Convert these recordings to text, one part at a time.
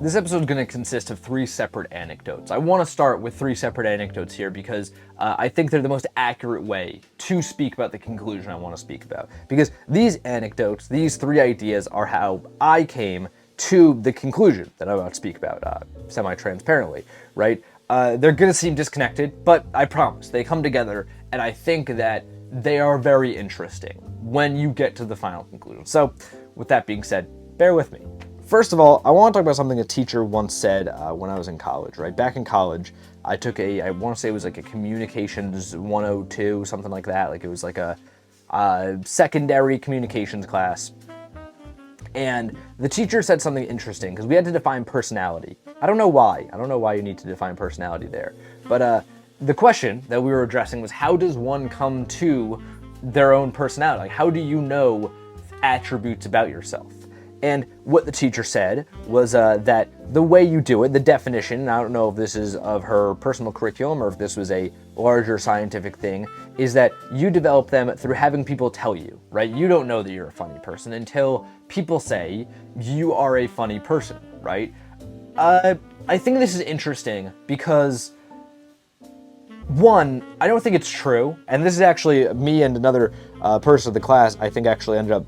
This episode is going to consist of 3 separate anecdotes. I want to start with 3 separate anecdotes here because I think they're the most accurate way to speak about the conclusion I want to speak about. Because these anecdotes, these 3 ideas, are how I came to the conclusion that I'm about to speak about, semi-transparently, right? They're going to seem disconnected, but I promise, they come together, and I think that they are very interesting when you get to the final conclusion. So, with that being said, bear with me. First of all, I want to talk about something a teacher once said when I was in college, right? Back in college, I took I want to say it was like a communications 102, something like that. Like it was like a secondary communications class. And the teacher said something interesting because we had to define personality. I don't know why. I don't know why you need to define personality there. But the question that we were addressing was, how does one come to their own personality? Like, how do you know attributes about yourself? And what the teacher said was that the way you do it, the definition, and I don't know if this is of her personal curriculum or if this was a larger scientific thing, is that you develop them through having people tell you, right? You don't know that you're a funny person until people say you are a funny person, right? I think this is interesting because, one, I don't think it's true, and this is actually me and another person of the class, I think actually ended up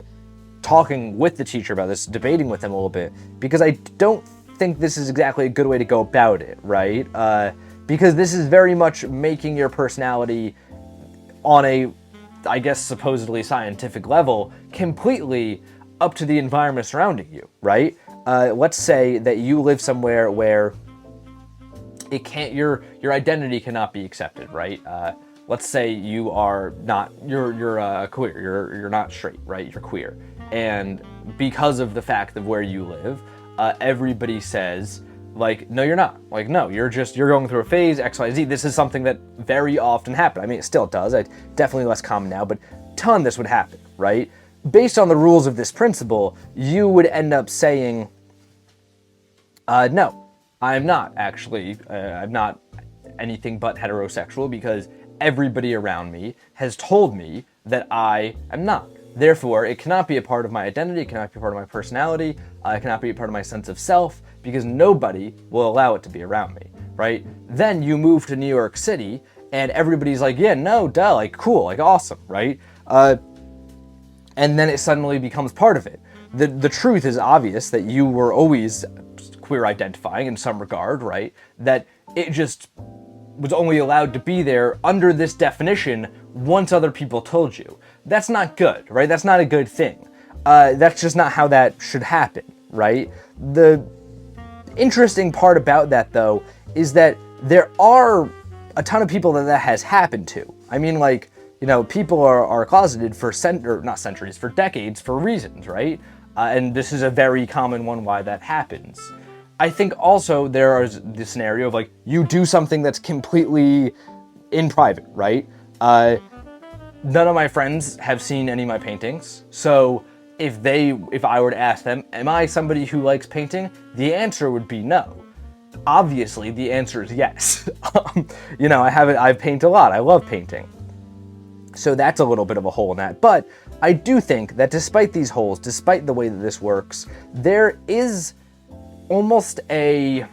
talking with the teacher about this, debating with him a little bit, because I don't think this is exactly a good way to go about it, right? Because this is very much making your personality on a, I guess, supposedly scientific level, completely up to the environment surrounding you, right? Let's say that you live somewhere where it can't, your identity cannot be accepted, right? Let's say you are not, you're queer, you're not straight, right? You're queer. And because of the fact of where you live, everybody says, like, no, you're not. Like, no, you're going through a phase, X, Y, Z. This is something that very often happens. I mean, it still does. It's definitely less common now, but ton this would happen, right? Based on the rules of this principle, you would end up saying, no, I'm not actually, I'm not anything but heterosexual because everybody around me has told me that I am not. Therefore, it cannot be a part of my identity, it cannot be a part of my personality, it cannot be a part of my sense of self, because nobody will allow it to be around me, right? Then you move to New York City, and everybody's like, yeah, no, duh, like, cool, like, awesome, right? And then it suddenly becomes part of it. The truth is obvious that you were always queer identifying in some regard, right? That it just was only allowed to be there under this definition once other people told you. That's not good, right? That's not a good thing. That's just not how that should happen, right? The interesting part about that, though, is that there are a ton of people that has happened to. I mean, like, you know, people are closeted for not centuries, for decades, for reasons, right? And this is a very common one why that happens. I think also there is the scenario of, like, you do something that's completely in private, right? None of my friends have seen any of my paintings, so if I were to ask them, am I somebody who likes painting? The answer would be no. Obviously, the answer is yes. You know, I paint a lot, I love painting. So that's a little bit of a hole in that, but I do think that despite these holes, despite the way that this works, there is almost I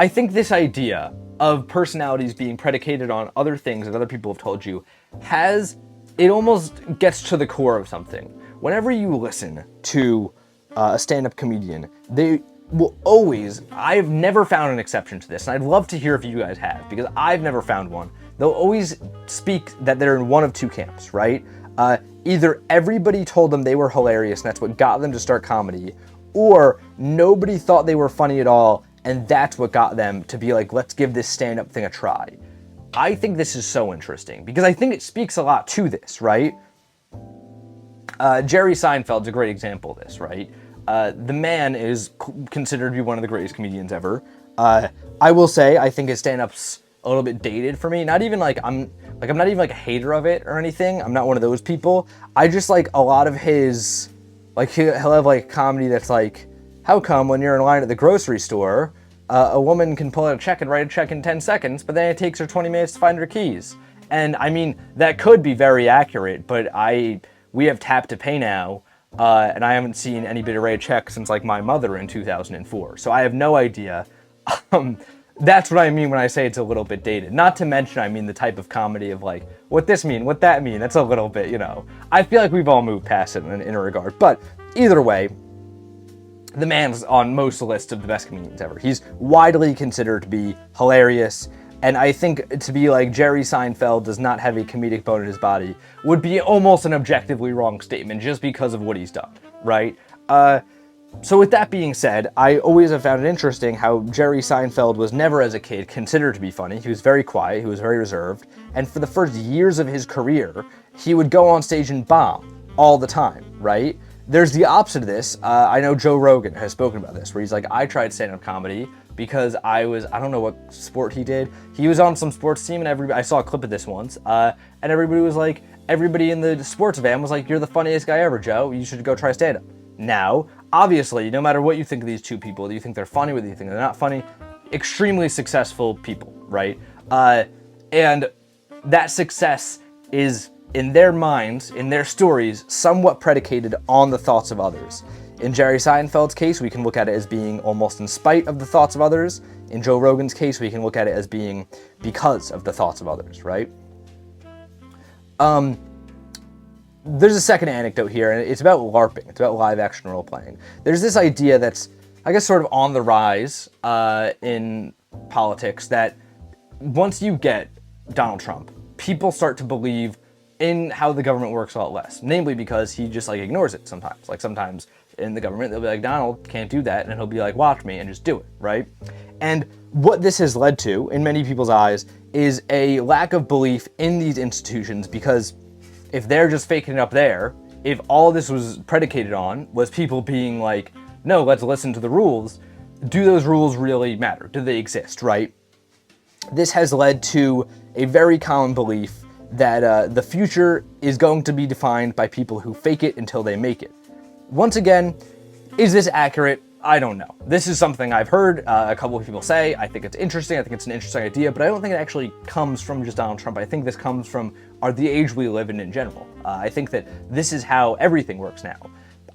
think this idea of personalities being predicated on other things that other people have told you it almost gets to the core of something. Whenever you listen to a stand-up comedian, they will always, I've never found an exception to this, and I'd love to hear if you guys have, because I've never found one. They'll always speak that they're in one of 2 camps, right? Either everybody told them they were hilarious and that's what got them to start comedy, or nobody thought they were funny at all, and that's what got them to be like, let's give this stand-up thing a try. I think this is so interesting, because I think it speaks a lot to this, right? Jerry Seinfeld's a great example of this, right? The man is considered to be one of the greatest comedians ever. I will say, I think his stand-up's a little bit dated for me. Not even like, I'm not even like a hater of it or anything. I'm not one of those people. I just like a lot of his, like, he'll have like comedy that's like, how come when you're in line at the grocery store, a woman can pull out a check and write a check in 10 seconds, but then it takes her 20 minutes to find her keys? And I mean, that could be very accurate, but we have tap to pay now. and I haven't seen anybody write a check since like my mother in 2004. So I have no idea. That's what I mean when I say it's a little bit dated. Not to mention, I mean the type of comedy of like, what this mean, what that mean. That's a little bit, you know. I feel like we've all moved past it in a regard. But either way, the man's on most lists of the best comedians ever. He's widely considered to be hilarious. And I think to be like Jerry Seinfeld does not have a comedic bone in his body would be almost an objectively wrong statement just because of what he's done, right? So with that being said, I always have found it interesting how Jerry Seinfeld was never as a kid considered to be funny. He was very quiet, he was very reserved, and for the first years of his career, he would go on stage and bomb all the time, right? There's the opposite of this. I know Joe Rogan has spoken about this, where he's like, I tried stand-up comedy because I don't know what sport he did. He was on some sports team, and I saw a clip of this once, and everybody was like, everybody in the sports van was like, you're the funniest guy ever, Joe. You should go try stand-up. Now, obviously, no matter what you think of these two people, whether you think they're funny, whether you think they're not funny, extremely successful people, right? And that success is, in their minds, in their stories, somewhat predicated on the thoughts of others. In Jerry Seinfeld's case, we can look at it as being almost in spite of the thoughts of others. In Joe Rogan's case, we can look at it as being because of the thoughts of others, right? There's a second anecdote here, and it's about LARPing. It's about live action role playing. There's this idea that's, I guess, sort of on the rise in politics that once you get Donald Trump, people start to believe in how the government works a lot less. Namely because he just like ignores it sometimes. Like sometimes in the government, they'll be like, Donald can't do that. And he'll be like, watch me and just do it, right? And what this has led to, in many people's eyes, is a lack of belief in these institutions, because if they're just faking it up there, if all this was predicated on was people being like, no, let's listen to the rules, do those rules really matter? Do they exist, right? This has led to a very common belief that the future is going to be defined by people who fake it until they make it. Once again, is this accurate? I don't know. This is something I've heard a couple of people say. I think it's interesting. I think it's an interesting idea, but I don't think it actually comes from just Donald Trump. I think this comes from the age we live in general. I think that this is how everything works now.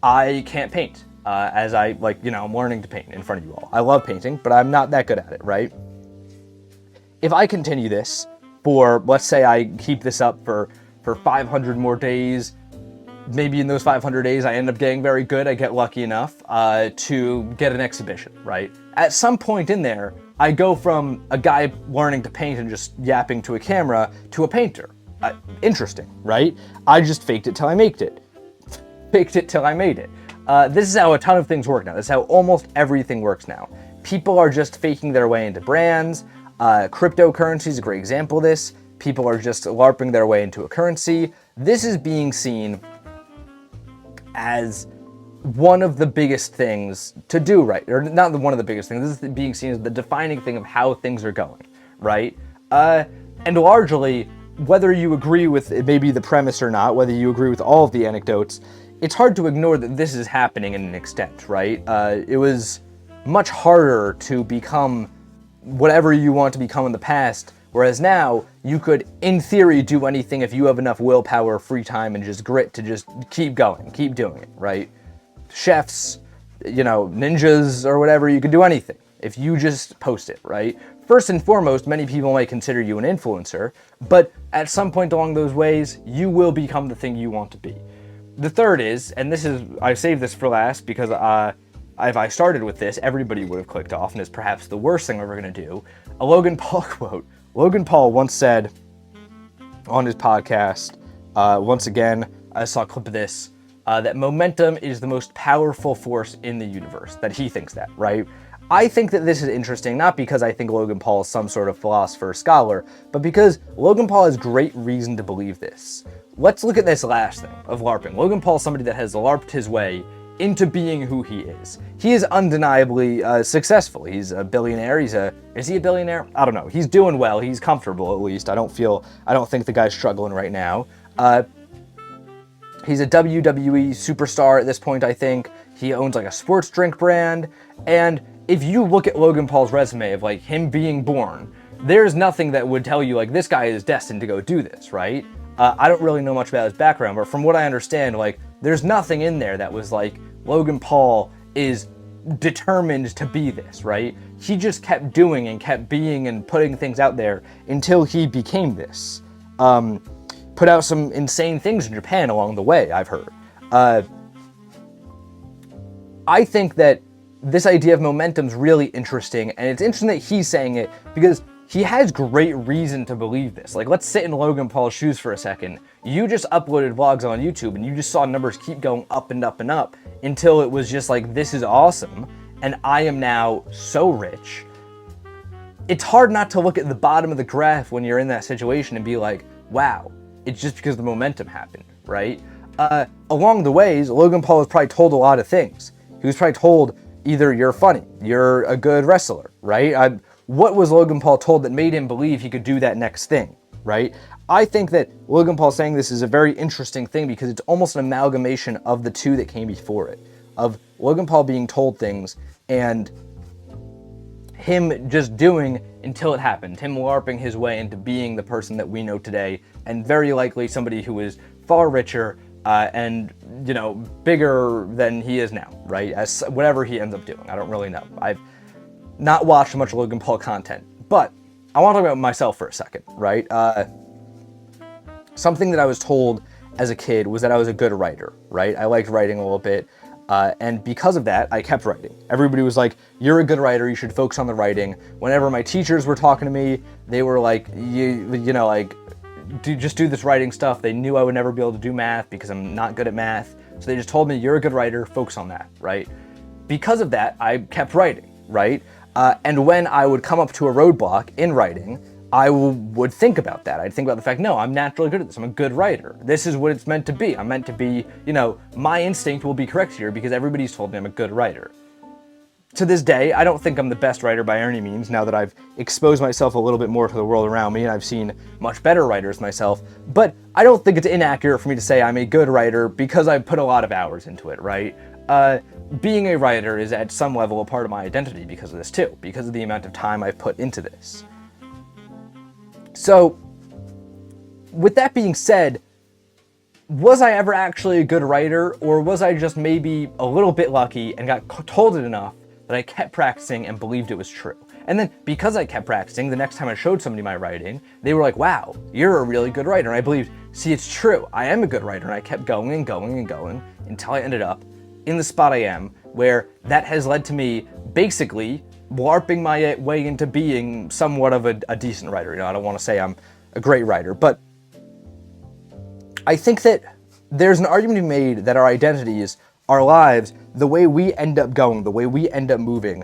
I can't paint, as I'm learning to paint in front of you all. I love painting, but I'm not that good at it, right? If I continue this for, let's say I keep this up for 500 more days, maybe in those 500 days I end up getting very good, I get lucky enough to get an exhibition, right? At some point in there, I go from a guy learning to paint and just yapping to a camera to a painter. Interesting, right? I just faked it till I made it. Faked it till I made it. This is how a ton of things work now. This is how almost everything works now. People are just faking their way into brands. Cryptocurrency is a great example of this. People are just LARPing their way into a currency. This is being seen as one of the biggest things to do, right? Or not one of the biggest things. This is being seen as the defining thing of how things are going, right? And largely, whether you agree with maybe the premise or not, whether you agree with all of the anecdotes, it's hard to ignore that this is happening in an extent, right? It was much harder to become whatever you want to become in the past, whereas now you could, in theory, do anything if you have enough willpower, free time, and just grit to just keep going, keep doing it, right? Chefs, ninjas or whatever, you could do anything if you just post it, right? First and foremost, many people might consider you an influencer, but at some point along those ways, you will become the thing you want to be. The third is, and I saved this for last because if I started with this, everybody would have clicked off, and it's perhaps the worst thing we're ever going to do. A Logan Paul quote. Logan Paul once said on his podcast, once again, I saw a clip of this, that momentum is the most powerful force in the universe, that he thinks that, right? I think that this is interesting, not because I think Logan Paul is some sort of philosopher or scholar, but because Logan Paul has great reason to believe this. Let's look at this last thing of LARPing. Logan Paul is somebody that has LARPed his way into being who he is. He is undeniably successful. He's a billionaire. Is he a billionaire? I don't know. He's doing well. He's comfortable, at least. I don't think the guy's struggling right now. He's a WWE superstar at this point, I think. He owns like a sports drink brand. And if you look at Logan Paul's resume of like him being born, there's nothing that would tell you like this guy is destined to go do this, right? I don't really know much about his background, but from what I understand, like There's nothing in there that was like, Logan Paul is determined to be this, right? He just kept doing and kept being and putting things out there until he became this. Put out some insane things in Japan along the way, I've heard. I think that this idea of momentum's really interesting, and it's interesting that he's saying it because he has great reason to believe this. Like, let's sit in Logan Paul's shoes for a second. You just uploaded vlogs on YouTube and you just saw numbers keep going up and up and up until it was just like, this is awesome, and I am now so rich. It's hard not to look at the bottom of the graph when you're in that situation and be like, wow, it's just because the momentum happened, right? Along the ways, Logan Paul was probably told a lot of things. He was probably told, either you're funny, you're a good wrestler, right? What was Logan Paul told that made him believe he could do that next thing, right? I think that Logan Paul saying this is a very interesting thing because it's almost an amalgamation of the two that came before it, of Logan Paul being told things and him just doing until it happened, him LARPing his way into being the person that we know today, and very likely somebody who is far richer and, you know, bigger than he is now, right? As whatever he ends up doing, I don't really know. I've not watched much Logan Paul content, but I want to talk about myself for a second, right? Something that I was told as a kid was that I was a good writer, right? I liked writing a little bit, and because of that, I kept writing. Everybody was like, you're a good writer, you should focus on the writing. Whenever my teachers were talking to me, they were like, you know, like, just do this writing stuff. They knew I would never be able to do math because I'm not good at math. So they just told me, you're a good writer, focus on that, right? Because of that, I kept writing, right? And when I would come up to a roadblock in writing, I would think about that. I'd think about the fact, no, I'm naturally good at this. I'm a good writer. This is what it's meant to be. I'm meant to be, you know, my instinct will be correct here because everybody's told me I'm a good writer. To this day, I don't think I'm the best writer by any means, now that I've exposed myself a little bit more to the world around me and I've seen much better writers myself, but I don't think it's inaccurate for me to say I'm a good writer because I've put a lot of hours into it, right? Being a writer is at some level a part of my identity because of this too, because of the amount of time I've put into this. So, with that being said, was I ever actually a good writer, or was I just maybe a little bit lucky and got told it enough that I kept practicing and believed it was true? And then, because I kept practicing, the next time I showed somebody my writing, they were like, wow, you're a really good writer. And I believed, see, it's true, I am a good writer. And I kept going and going and going until I ended up in the spot I am, where that has led to me basically LARPing my way into being somewhat of a decent writer. You know, I don't want to say I'm a great writer, but I think that there's an argument to be made that our identities, our lives, the way we end up going, the way we end up moving,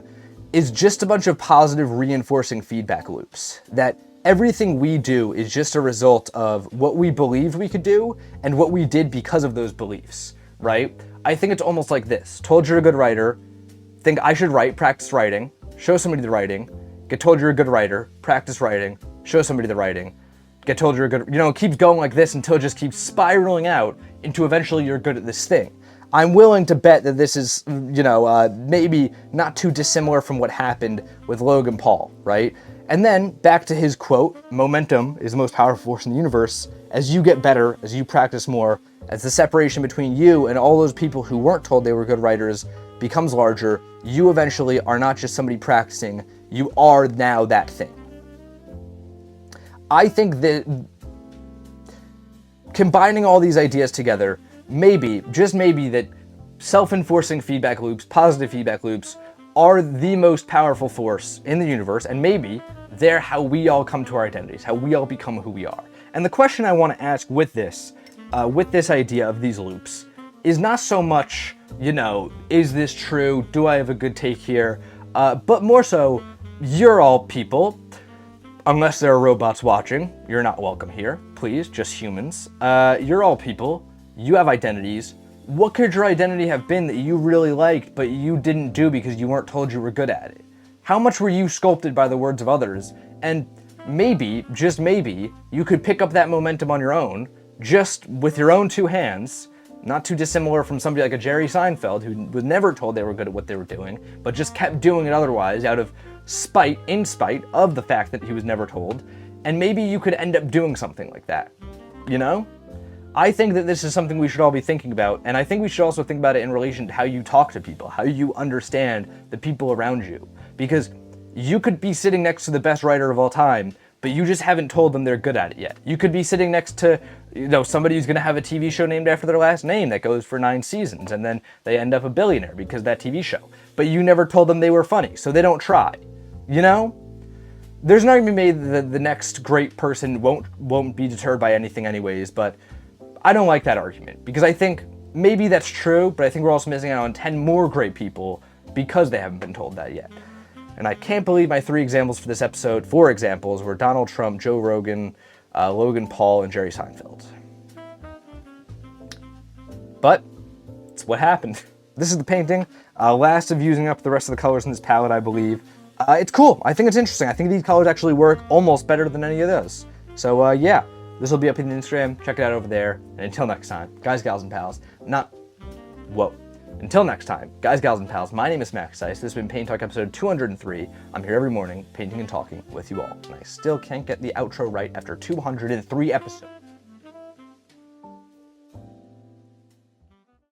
is just a bunch of positive reinforcing feedback loops. That everything we do is just a result of what we believed we could do and what we did because of those beliefs, right? I think it's almost like this. Told you're a good writer, think I should write, practice writing, show somebody the writing, get told you're a good writer, practice writing, show somebody the writing, get told you're a good, you know, it keeps going like this until it just keeps spiraling out into eventually you're good at this thing. I'm willing to bet that this is, you know, maybe not too dissimilar from what happened with Logan Paul, right? And then back to his quote, momentum is the most powerful force in the universe. As you get better, as you practice more, as the separation between you and all those people who weren't told they were good writers becomes larger, you eventually are not just somebody practicing, you are now that thing. I think that combining all these ideas together, maybe, just maybe, that self-enforcing feedback loops, positive feedback loops, are the most powerful force in the universe, and maybe they're how we all come to our identities, how we all become who we are. And the question I want to ask with this idea of these loops, is not so much, you know, is this true? Do I have a good take here? But more so, you're all people. Unless there are robots watching, you're not welcome here. Please, just humans. You're all people. You have identities. What could your identity have been that you really liked, but you didn't do because you weren't told you were good at it? How much were you sculpted by the words of others? And maybe, just maybe, you could pick up that momentum on your own, just with your own two hands, not too dissimilar from somebody like a Jerry Seinfeld, who was never told they were good at what they were doing, but just kept doing it otherwise out of spite, in spite of the fact that he was never told. And maybe you could end up doing something like that, you know? I think that this is something we should all be thinking about, and I think we should also think about it in relation to how you talk to people, how you understand the people around you. Because you could be sitting next to the best writer of all time, but you just haven't told them they're good at it yet. You could be sitting next to, somebody who's going to have a TV show named after their last name that goes for 9 seasons, and then they end up a billionaire because of that TV show. But you never told them they were funny, so they don't try. There's an argument made that the next great person won't be deterred by anything anyways, but I don't like that argument, because I think maybe that's true, but I think we're also missing out on 10 more great people because they haven't been told that yet. And I can't believe my 4 examples for this episode, were Donald Trump, Joe Rogan, Logan Paul, and Jerry Seinfeld. But it's what happened. This is the painting. Last of using up the rest of the colors in this palette, I believe. It's cool. I think it's interesting. I think these colors actually work almost better than any of those. So yeah, this will be up in Instagram. Check it out over there. And until next time, guys, gals, and pals. Until next time, guys, gals, and pals, my name is Max Seiss. This has been Paint Talk episode 203. I'm here every morning, painting and talking with you all. And I still can't get the outro right after 203 episodes.